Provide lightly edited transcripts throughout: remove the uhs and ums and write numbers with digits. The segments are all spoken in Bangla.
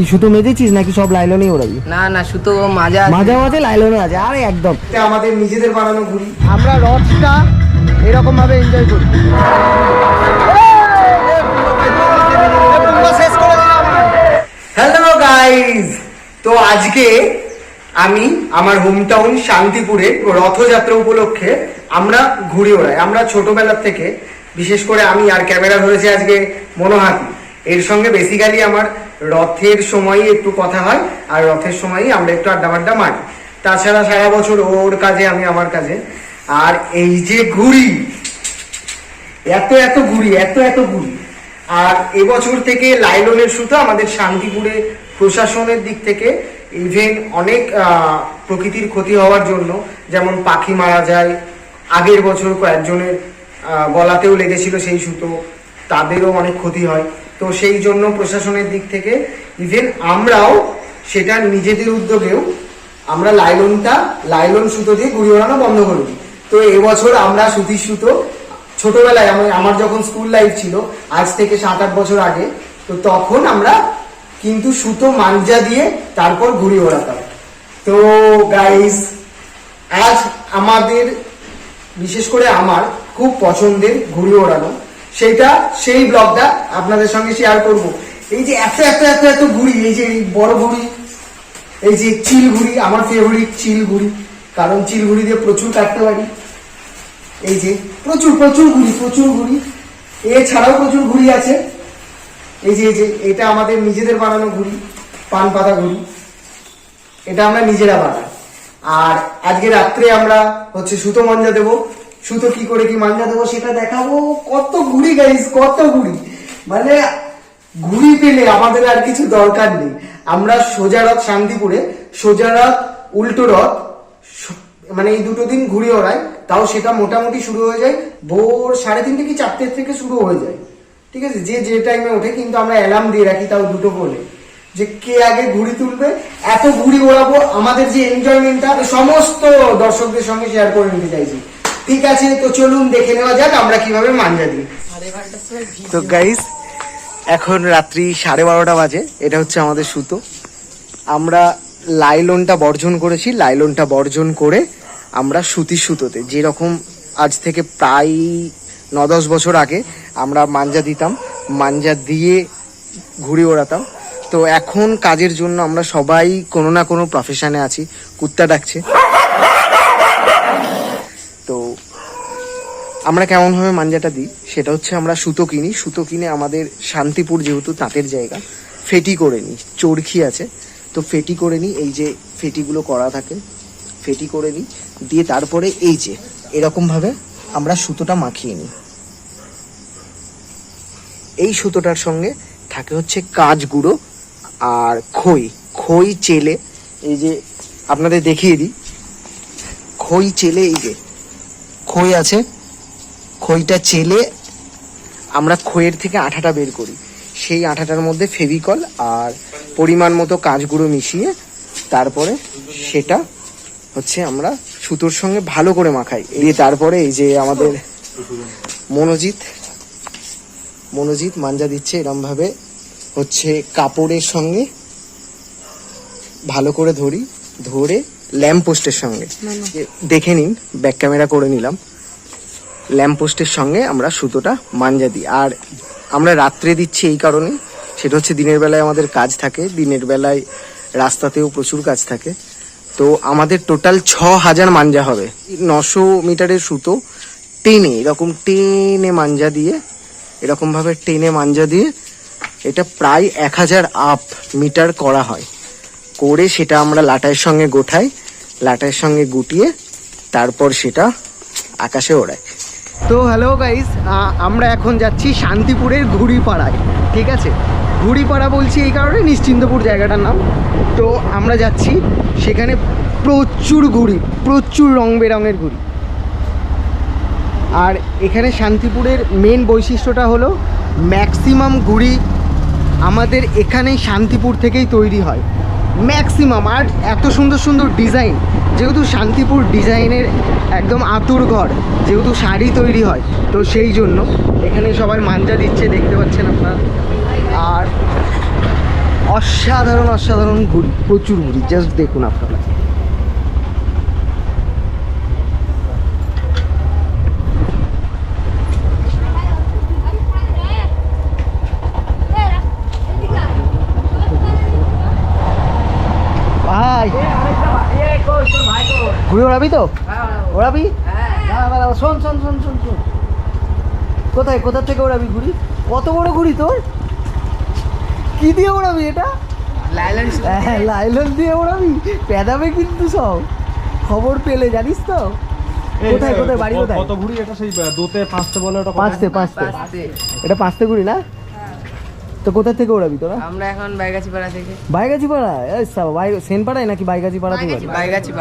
কি সুতো মেজেছিস নাকি সব লাইলনেই ওড়াবি? না না, সুতো মাজা মাঝে মাঝে লাইলনে আছে। আরে একদম আমাদের নিজেদের বানানো ঘুড়ি, আমরা রথটা এরকম ভাবে এনজয় করি। হ্যালো গাইস, তো আজকে আমি আমার হোম টাউন শান্তিপুরে রথযাত্রা উপলক্ষে আমরা ঘুড়ি ওড়াই। আমরা ছোটবেলা থেকে, বিশেষ করে আমি, আর ক্যামেরা ধরেছে আজকে মনোহাতি, এর সঙ্গে বেসিক্যালি আমার রথের সময়ই একটু কথা হয়, আর রথের সময়ই আমরা একটু আড্ডা মাড্ডা মারি। তাছাড়া সারা বছর ওর কাজে, আমি আমার কাজে। আর এই যে ঘুড়ি, এত এত ঘুড়ি, এত এত ঘুড়ি। আর এবছর থেকে লাইলনের সুতো আমাদের শান্তিপুরে প্রশাসনের দিক থেকে ইভেন অনেক প্রকৃতির ক্ষতি হওয়ার জন্য, যেমন পাখি মারা যায়, আগের বছর কয়েকজনের গলাতেও লেগেছিল সেই সুতো, তাদেরও অনেক ক্ষতি হয়। তো সেই জন্য প্রশাসনের দিক থেকে ইভেন আমরাও সেটা নিজেদের উদ্যোগেও আমরা লাইলন সুতো দিয়ে ঘুড়ি ওড়ানো বন্ধ করে দিই। তো এবছর আমরা সুতির সুতো, ছোটবেলায় আমার যখন স্কুল লাইফ ছিল, আজ থেকে 7-8 বছর আগে, তো তখন আমরা কিন্তু সুতো মাঞ্জা দিয়ে তারপর ঘুড়ি ওড়াতাম। তো গাইস, আজ আমাদের, বিশেষ করে আমার খুব পছন্দের ঘুড়ি ওড়ানো, সেই ব্লগটা আপনাদের সঙ্গে শেয়ার করব। এই যে এত এত এত এত ঘুড়ি, এই যে বড় ঘুড়ি, এই যে চিল ঘুড়ি, আমার ফেভারিট চিল ঘুড়ি, কারণ চিল ঘুড়ি দিয়ে প্রচুর কাটতে পারি। এই যে প্রচুর প্রচুর ঘুড়ি, এছাড়াও প্রচুর ঘুড়ি আছে। এই যে এটা আমাদের নিজেদের বানানো ঘুড়ি, পান পাতা ঘুড়ি, এটা আমরা নিজেরা বানাই। আর আজকে রাত্রে আমরা হচ্ছে সুতো মাঞ্জা দেবো। সুতো কি করে কি মাঞ্জা দেবো সেটা দেখাবো। কত ঘুড়ি গাইস, কত ঘুড়ি, মানে ঘুড়ি পেলে আমাদের আর কিছু দরকার নেই। আমরা সোজা রথ শান্তিপুরে, সোজা রথ, উল্টো রথ, মানে এই দুটো দিন ঘুড়ি ওড়াই। তাও সেটা মোটামুটি শুরু হয়ে যায় ভোর 3:30 কি 4টে থেকে শুরু হয়ে যায়, ঠিক আছে, যে টাইমে ওঠে। কিন্তু আমরা অ্যালার্ম দিয়ে রাখি, তাও দুটো বলে, যে কে আগে ঘুড়ি তুলবে। এত ঘুড়ি ওড়াবো, আমাদের যে এনজয়মেন্টটা সমস্ত দর্শকদের সঙ্গে শেয়ার করে নিতে চাইছি। ঠিক আছে, তো চলুন দেখে নেওয়া যাক আমরা কিভাবে মাঞ্জা দিই। তো গাইস, এখন রাত্রি 12:30 বাজে। এটা হচ্ছে আমাদের সুতো। আমরা লাইলনটা বর্জন করেছি। লাইলনটা বর্জন করে আমরা সুতির সুতোতে, যেরকম আজ থেকে প্রায় 9-10 বছর আগে আমরা মাঞ্জা দিতাম, মাঞ্জা দিয়ে ঘুড়ি ওড়াতাম। তো এখন কাজের জন্য আমরা সবাই কোনো না কোনো প্রফেশনে আছি। কুত্তা ডাকছে। তো আমরা কেমনভাবে মাঞ্জাটা দিই সেটা হচ্ছে, আমরা সুতো কিনে আমাদের শান্তিপুর যেহেতু তাঁতের জায়গা, ফেটি করে নিই। চরখি আছে, তো ফেটি করে নিই। এই যে ফেটিগুলো করা থাকে, ফেটি করে নিই, দিয়ে তারপরে এই যে এরকমভাবে আমরা সুতোটা মাখিয়ে নিই। এই সুতোটার সঙ্গে থাকে হচ্ছে কাজ গুঁড়ো আর খই চেলে, এই যে আপনাদের দেখিয়ে দিই, খই চেলে, এই যে খই আছে, খইটা চেলে আমরা খইয়ের থেকে আঠাটা বের করি। সেই আঠাটার মধ্যে ফেভিকল আর পরিমাণ মতো কাজ গুঁড়ো মিশিয়ে তারপরে সেটা হচ্ছে আমরা সুতোর সঙ্গে ভালো করে মাখাই। দিয়ে তারপরে এই যে আমাদের মনোজিৎ মাঞ্জা দিচ্ছে এরমভাবে, হচ্ছে কাপড়ের সঙ্গে ভালো করে ধরে ল্যাম্প পোস্টের সঙ্গে, দেখে নিন, ব্যাক ক্যামেরা করে নিলাম, ল্যাম্প পোস্টের সঙ্গে আমরা সুতোটা মাঞ্জা দিই। আর আমরা রাত্রে দিচ্ছি এই কারণে, সেটা হচ্ছে দিনের বেলায় আমাদের কাজ থাকে, দিনের বেলায় রাস্তাতেও প্রচুর কাজ থাকে। তো আমাদের টোটাল 6000 মাঞ্জা হবে। 900 মিটারের সুতো টেনে মাঞ্জা দিয়ে, এরকমভাবে টেনে মাঞ্জা দিয়ে এটা প্রায় 1000 আপ মিটার করা হয়। করে সেটা আমরা লাটাইয়ের সঙ্গে গোঠাই, লাটাইয়ের সঙ্গে গুটিয়ে তারপর সেটা আকাশে ওড়াই। তো হ্যালো গাইস, আমরা এখন যাচ্ছি শান্তিপুরের ঘুড়িপাড়ায়, ঠিক আছে। ঘুড়িপাড়া বলছি এই কারণে, নিশ্চিন্তপুর জায়গাটার নাম। তো আমরা যাচ্ছি সেখানে, প্রচুর ঘুড়ি, প্রচুর রং বেরঙের ঘুড়ি। আর এখানে শান্তিপুরের মেন বৈশিষ্ট্যটা হলো ম্যাক্সিমাম ঘুড়ি আমাদের এখানেই শান্তিপুর থেকেই তৈরি হয়, ম্যাক্সিমাম। আর এত সুন্দর সুন্দর ডিজাইন, যেহেতু শান্তিপুর ডিজাইনের একদম আতুর ঘর, যেহেতু শাড়ি তৈরি হয়, তো সেই জন্য এখানে সবাই মাঞ্জা দিচ্ছে, দেখতে পাচ্ছেন আপনারা। আর অসাধারণ অসাধারণ ঘুড়ি, প্রচুর ঘুড়ি, জাস্ট দেখুন আপনারা। ভাই ঘুড়ি ওড়াবি তো? ওড়াবি? শোন শোন শোন শোন শোন, কোথায় কোথা থেকে ওড়াবি ঘুড়ি? কত বড় ঘুড়ি তোর? কি দিয়ে ওড়াবি এটা? লাইলন দিয়ে ওড়াবি? পেদাবে কিন্তু সব, খবর পেলে জানিস তো। কোথায় কোথায় বাড়ি কোথায়? কত ঘুড়ি এটা? সেই দোতে পাঁচতে বলে ওটা। পাঁচতে এটা পাঁচতে ঘুড়ি না? তো কোথা থেকে ওড়াবি তোরা? আমরা এখন বাইগাছিপাড়া থেকে। বাইগাছিপাড়া? সেনপাড়ায় নাকি বাইগাছিপাড়াতেই বাড়ি?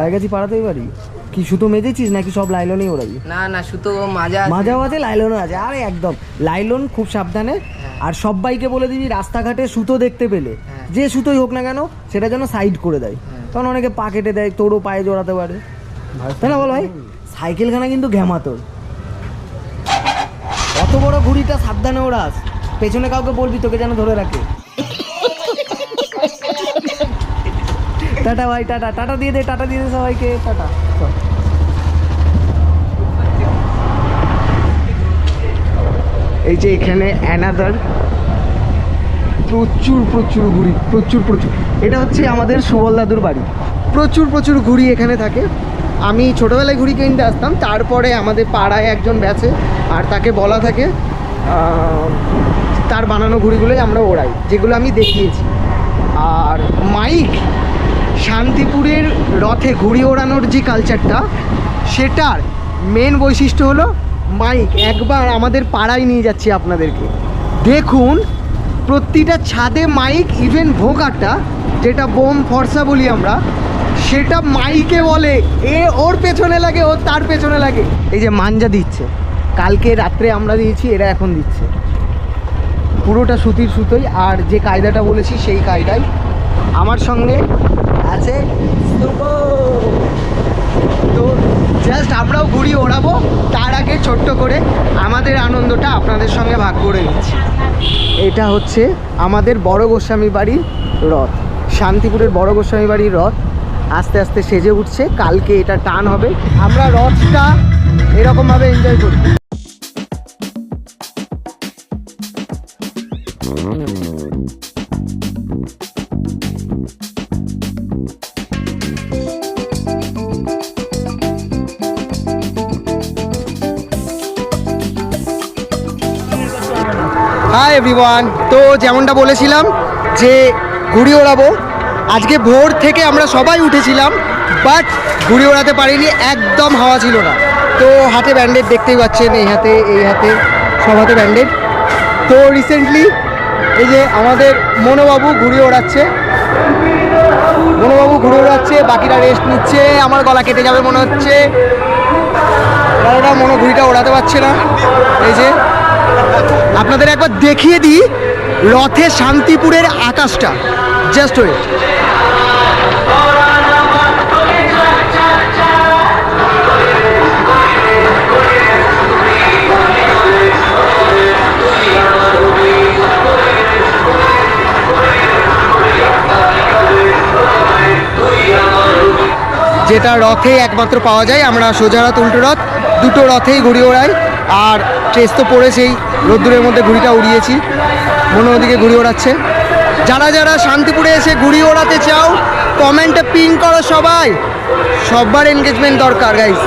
বাইগাছিপাড়াতেই বাড়ি। কি সুতো মেজেছিস নাকি সব লাইলনেই ওড়াবি? না না, সুতো মাজাও আছে, লাইলনও আছে। আরে একদম লাইলন খুব সাবধানে। আর সবাইকে বলে দিবি রাস্তাঘাটে সুতো দেখতে পেলে যে সুতোই হোক না কেন সেটা যেন সাইড করে দেয়, কারণ অনেকে পা কেটে দেয়, তোরও পায়ে জড়াতে পারে, তাই না বল ভাই? সাইকেলখানা কিন্তু ঘ্যামা তোর। অত বড় ঘুড়িটা সাবধানে ওড়াস, পেছনে কাউকে বলবি তোকে যেন ধরে রাখে। টাটা ভাই, টাটা। টাটা দিয়ে দে, টাটা দিয়ে দে সবাইকে, টাটা। এই যে এখানে অ্যানাদার প্রচুর প্রচুর ঘুড়ি, প্রচুর প্রচুর। এটা হচ্ছে আমাদের সুবল দাদুর বাড়ি। প্রচুর প্রচুর ঘুড়ি এখানে থাকে। আমি ছোটোবেলায় ঘুড়ি কিনতে আসতাম, তারপরে আমাদের পাড়ায় একজন বেচে, আর তাকে বলা থাকে তার বানানো ঘুড়িগুলোই আমরা ওড়াই, যেগুলো আমি দেখিয়েছি। আর মাইক, শান্তিপুরের রথে ঘুড়ি ওড়ানোর যে কালচারটা, সেটার মেন বৈশিষ্ট্য হলো মাইক। একবার আমাদের পাড়ায় নিয়ে যাচ্ছি আপনাদেরকে, দেখুন প্রতিটা ছাদে মাইক। ইভেন ভোগাটা, যেটা বোম ফর্সা বলি আমরা, সেটা মাইকে বলে। ওর পেছনে লাগে, ওর তার পেছনে লাগে। এই যে মাঞ্জা দিচ্ছে, কালকে রাত্রে আমরা দিয়েছি, এরা এখন দিচ্ছে। পুরোটা সুতির সুতোই, আর যে কায়দাটা বলেছি সেই কায়দায়। আমার সঙ্গে আছে তো জাস্ট আমরাও ঘুড়ি ওড়াবো, তার আগে ছোট্ট করে আমাদের আনন্দটা আপনাদের সঙ্গে ভাগ করে নিচ্ছি। এটা হচ্ছে আমাদের বড় গোস্বামী বাড়ির রথ, শান্তিপুরের বড় গোস্বামী বাড়ির রথ। আস্তে আস্তে সেজে উঠছে, কালকে এটা টান হবে। আমরা রথটা এরকমভাবে এনজয় করি। হাই এভরিওয়ান, তো যেমনটা বলেছিলাম যে ঘুড়ি ওড়াবো, আজকে ভোর থেকে আমরা সবাই উঠেছিলাম, বাট ঘুড়ি ওড়াতে পারিনি, একদম হাওয়া ছিল না। তো হাতে ব্যান্ডেড দেখতেই পাচ্ছেন, এই হাতে সব হাতে ব্যান্ডেড। তো রিসেন্টলি এই যে আমাদের মনোবাবু ঘুড়ি ওড়াচ্ছে, বাকিরা রেস্ট নিচ্ছে। আমার গলা কেটে যাবে মনে হচ্ছে, কারণ মনো ঘুড়িটা ওড়াতে পারছে না। এই যে আপনাদের একবার দেখিয়ে দিই রথে শান্তিপুরের আকাশটা, জাস্ট ওয়েট। যেটা রথে একমাত্র পাওয়া যায়। আমরা সোজা রথ, উল্টো রথ, দুটো রথেই ঘুড়ি ওড়াই। আর ট্রেস তো পড়েছেই, রোদ্দুরের মধ্যে ঘুড়িটা উড়িয়েছি, মনে ওদিকে ঘুড়ি ওড়াচ্ছে। যারা যারা শান্তিপুরে এসে ঘুড়ি ওড়াতে চাও কমেন্টে পিং করো সবাই, সবার এনগেজমেন্ট দরকার গাইস।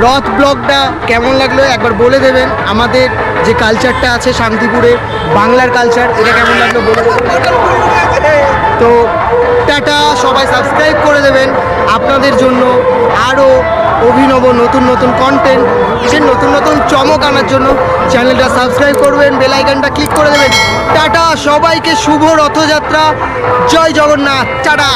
রথ ব্লগটা কেমন লাগলো একবার বলে দেবেন। আমাদের যে কালচারটা আছে শান্তিপুরে, বাংলার কালচার, এটা কেমন লাগলো বলে দেবেন। তো টাটা, সবাই সাবস্ক্রাইব করে দেবেন আপনাদের জন্য আরও অভিনব নতুন নতুন কন্টেন্ট, নতুন নতুন চমক আনার জন্য চ্যানেলটা সাবস্ক্রাইব করবেন, বেল আইকনটা ক্লিক করে দেবেন। টাটা, সবাইকে শুভ রথযাত্রা, জয় জগন্নাথ, টাটা।